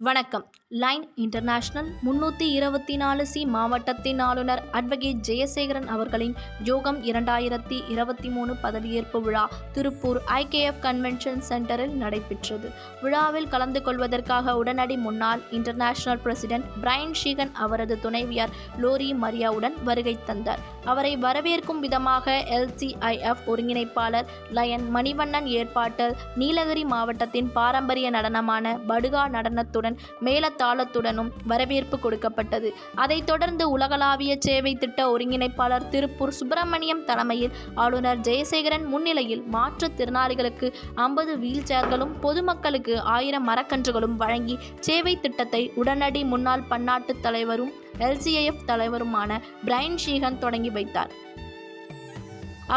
வணக்கம். Line international 324C மாவட்டத்தின் ஆளுநர் அட்வொகேட் ஜெயசேகரன் அவர்களின் யோகம் 2023 பதவியேற்பு விழா திருப்பூர் IKF கன்வென்ஷன் சென்டரில் நடைபெற்றது. விழாவில் கலந்து கொள்வதற்காக உடனடி முன்னாள் இன்டர்நேஷனல் பிரசிடென்ட் பிரையன் ஷீகன் அவரது துணைவியார் லோரி மரியாவுடன் வருகை தந்தார். அவரை வரவேற்கும் விதமாக LCIF ஒருங்கிணைப்பாளர் லயன் மணிவண்ணன் ஏற்பாட்டில் நீலகிரி மாவட்டத்தின் பாரம்பரிய நடனமான படுகா நடனத்துடன் மேளதாளத்துடனும் வரவேற்பு கொடுக்கப்பட்டது. அதைத் தொடர்ந்து உலகளாவிய சேவை திட்ட ஒருங்கிணைப்பாளர் திருப்பூர் சுப்பிரமணியம் தலைமையில் ஆளுநர் ஜெயசேகரன் முன்னிலையில் மாற்றுத்திறனாளிகளுக்கு 50 வீல் சேர்களும் பொதுமக்களுக்கு 1000 மரக்கன்றுகளும் வழங்கி சேவை திட்டத்தை உடனடி முன்னாள் பன்னாட்டு தலைவரும் LCIF தலைவருமான பிரையன் ஷீகன் தொடங்கி வைத்தார்.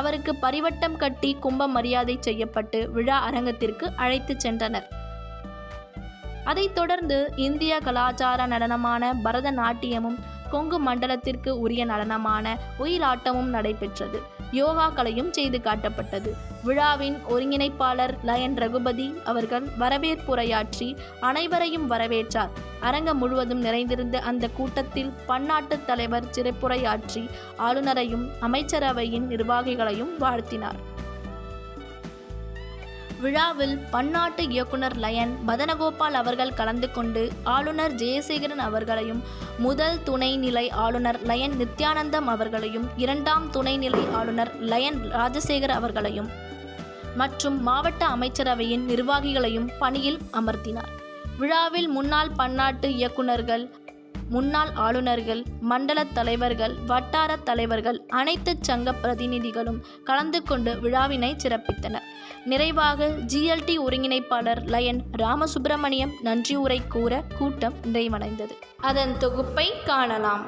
அவருக்கு பரிவட்டம் கட்டி கும்ப மரியாதை செய்யப்பட்டு விழா அரங்கத்திற்கு அழைத்து சென்றனர். அதைத் தொடர்ந்து இந்திய கலாச்சார நடனமான பரதநாட்டியமும் கொங்கு மண்டலத்திற்கு உரிய நடனமான ஒயிலாட்டமும் நடைபெற்றது. யோகா கலையும் செய்து காட்டப்பட்டது. விழாவின் ஒருங்கிணைப்பாளர் லயன் ரகுபதி அவர்கள் வரவேற்புரையாற்றி அனைவரையும் வரவேற்றார். அரங்கம் முழுவதும் நிறைந்திருந்த அந்த கூட்டத்தில் பன்னாட்டு தலைவர் சிறப்புரையாற்றி ஆளுநரையும் அமைச்சரவையின் நிர்வாகிகளையும் வாழ்த்தினார். விழாவில் பன்னாட்டு இயக்குனர் லயன் பதனகோபால் அவர்கள் கலந்து கொண்டு ஆளுநர் ஜெயசேகரன் அவர்களையும், முதல் துணைநிலை ஆளுநர் லயன் நித்யானந்தம் அவர்களையும், 2ஆம் துணைநிலை ஆளுநர் லயன் ராஜசேகர் அவர்களையும் மற்றும் மாவட்ட அமைச்சரவையின் நிர்வாகிகளையும் பணியில் அமர்த்தினார். விழாவில் முன்னாள் பன்னாட்டு இயக்குநர்கள், முன்னாள் ஆளுநர்கள், மண்டல தலைவர்கள், வட்டார தலைவர்கள், அனைத்து சங்க பிரதிநிதிகளும் கலந்து கொண்டு விழாவினை சிறப்பித்தனர். நிறைவாக GLT ஒருங்கிணைப்பாளர் லயன் ராமசுப்பிரமணியம் நன்றி உரை கூற கூட்டம் நிறைவடைந்தது. அதன் தொகுப்பை காணலாம்.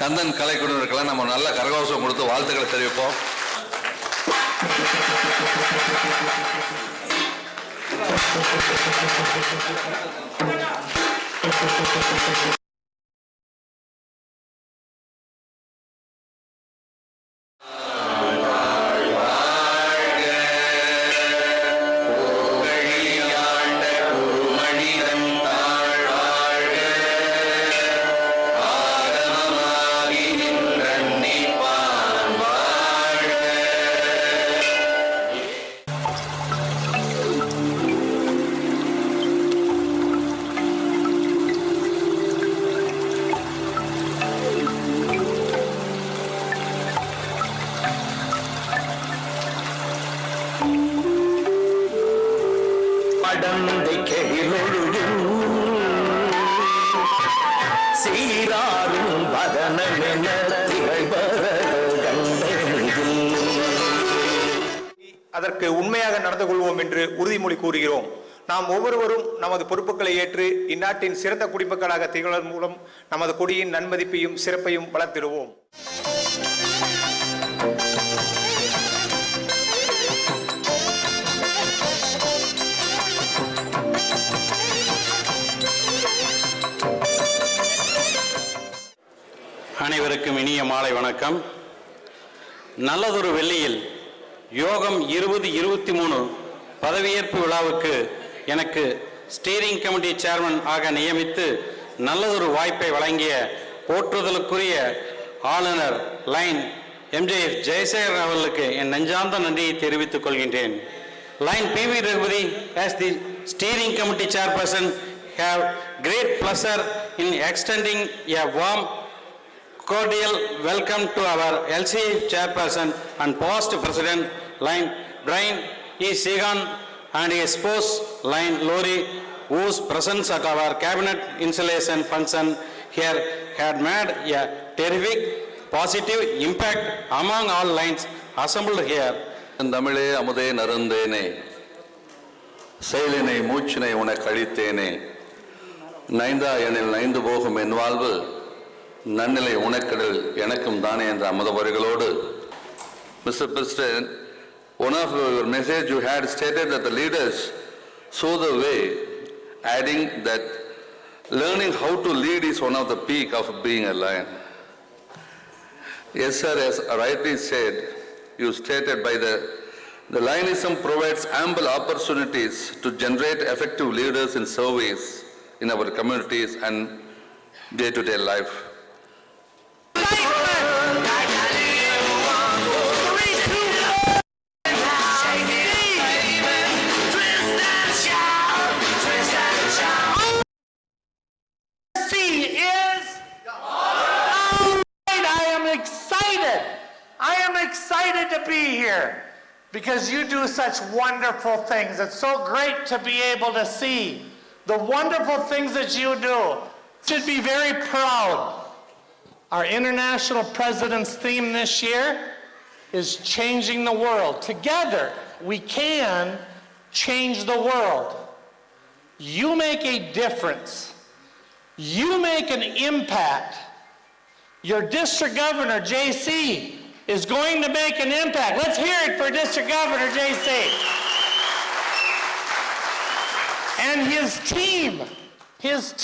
கந்தன் கலைக்குழுவினருக்கெல்லாம் நம்ம நல்ல கரகோஷம் கொடுத்து வாழ்த்துக்களை தெரிவிப்போம். படந்தை கெழிலொழுகும் சீராரும் வதனமென அதற்கு உண்மையாக நடந்து கொள்வோம் என்று உறுதிமொழி கூறுகிறோம். நாம் ஒவ்வொருவரும் நமது பொறுப்புகளை ஏற்று இந்நாட்டின் சிறந்த குடிமக்களாக திகழ்வதன் மூலம் நமது கொடியின் நன்மதிப்பையும் சிறப்பையும் வளர்த்திடுவோம். அனைவருக்கும் இனிய மாலை வணக்கம். நல்லதொரு வெள்ளியில் யோகம் 2023 பதவியேற்பு விழாவுக்கு எனக்கு ஸ்டீரிங் கமிட்டி சேர்மன் ஆக நியமித்து நல்லதொரு வாய்ப்பை வழங்கிய போற்றுதலுக்குரிய ஆளுநர் லைன் MJF ஜெயசேகரன் அவர்களுக்கு என் நெஞ்சார்ந்த நன்றியை தெரிவித்துக் கொள்கின்றேன். Line PV Raghupathi as the steering committee chairperson have great pleasure in extending a warm cordial welcome to our LCA chairperson and past president line Brian E. Sigan and his spouse line Lori, whose presence at our cabinet installation function here had made a terrific positive impact among all lines assembled here. தமிழே அமுதே நருந்தேனே, செயலினை மூச்சினை உனக்கு அளித்தேனே, நைந்தா எனில் நைந்து போகும் என் வாழ்வு நன்னிலை உனக்கடல் எனக்கும் தானே என்ற அமுதவரிகளோடு, Mr. President, one of your message you had stated that the leaders show the way, adding that learning how to lead is one of the peak of being a lion. Yes, sir, as rightly said, you stated by the Lionism provides ample opportunities to generate effective leaders in service in our communities and day-to-day life. I am excited to be here because you do such wonderful things. It's so great to be able to see the wonderful things that you do. You should be very proud. Our international president's theme this year is changing the world. Together, we can change the world. You make a difference. You make an impact. Your district governor, JC, is going to make an impact. Let's hear it for District Governor JC. And his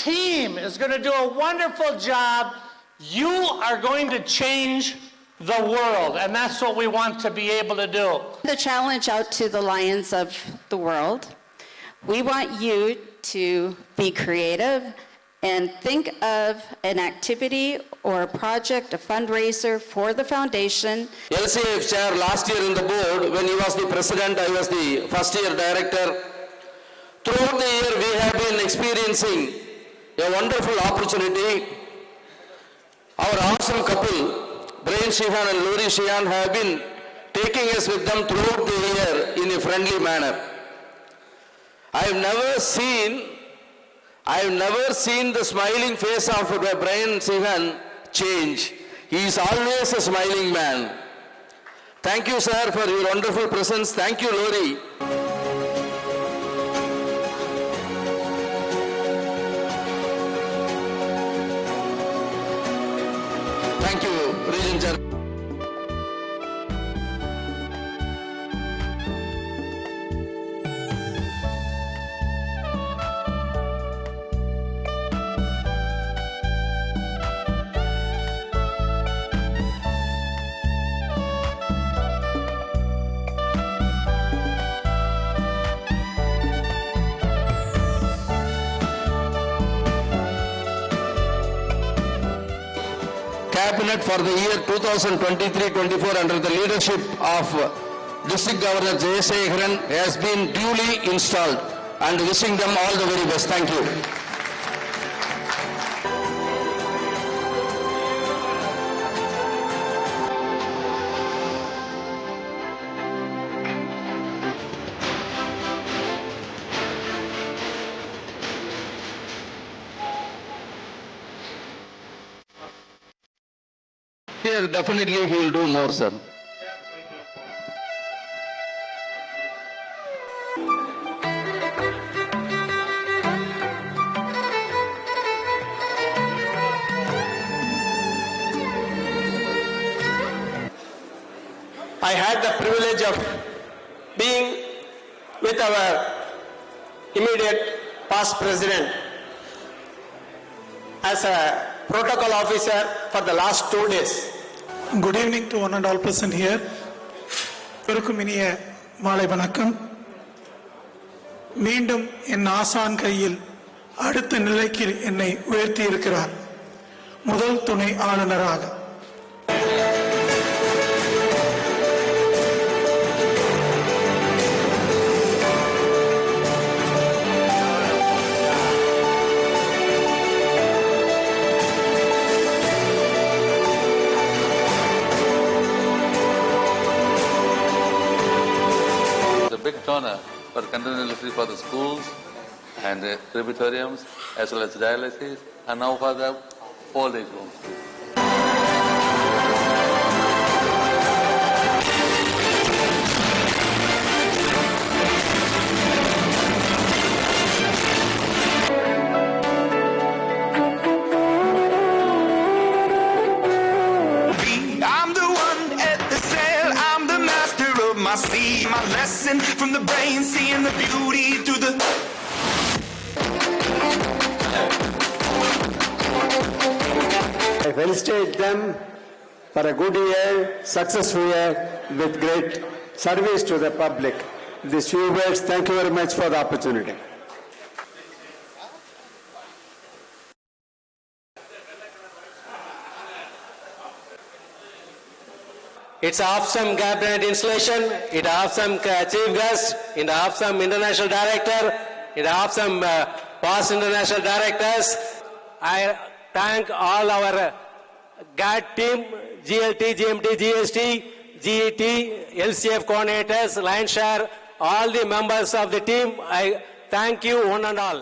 team is going to do a wonderful job. You are going to change the world, and that's what we want to be able to do. The challenge out to the lions of the world. We want you to be creative and think of an activity or a project, a fundraiser for the foundation. LCF chair last year in the board, when he was the president, I was the first year director. Throughout the year, we have been experiencing a wonderful opportunity. Our awesome couple, Brian Sheehan and Lori Sheehan, have been taking us with them throughout the year in a friendly manner. I have never seen the smiling face of Brian Sheehan change. He is always a smiling man. Thank you, sir, for your wonderful presence. Thank you, Lori. Thank you, Region Chair. Cabinet for the year 2023-24 under the leadership of District Governor Jayasekharan has been duly installed, and wishing them all the very best. Thank you. year, definitely he will do more, sir. I had the privilege of being with our immediate past president as a protocol officer for the last 2 days. Good evening to one and all present here. பெருக்கும் இனிய மாலை வணக்கம். மீண்டும் என் ஆசான் கையில் அடுத்த நிலைக்கு என்னை உயர்த்தி இருக்கிறார் முதல் துணை ஆளுநராக. Big donor for continuously for the schools and the crematoriums as well as dialysis and now for the old age homes too. I'm the one at the sail, I'm the master of my sea, my lesson from the brain, seeing the beauty through the... I felicitate them for a good year, successful year with great service to the public. These few words, thank you very much for the opportunity. It's awesome cabinet installation, it awesome chief guest, it awesome international director, it awesome past international directors. I thank all our GAT team, GLT, GMT, GST, GET, LCF coordinators, line share, all the members of the team. I thank you one and all.